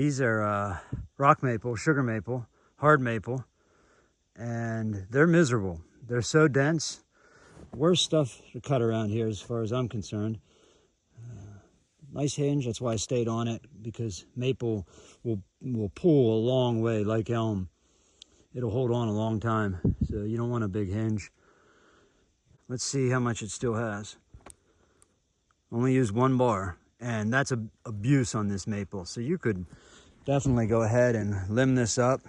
These are rock maple, sugar maple, hard maple, and they're miserable. They're so dense. Worst stuff to cut around here as far as I'm concerned. Nice hinge, that's why I stayed on it, because maple will pull a long way like elm. It'll hold on a long time, so you don't want a big hinge. Let's see how much it still has. Only used 1 bar, and that's abuse on this maple. So you could definitely go ahead and limb this up.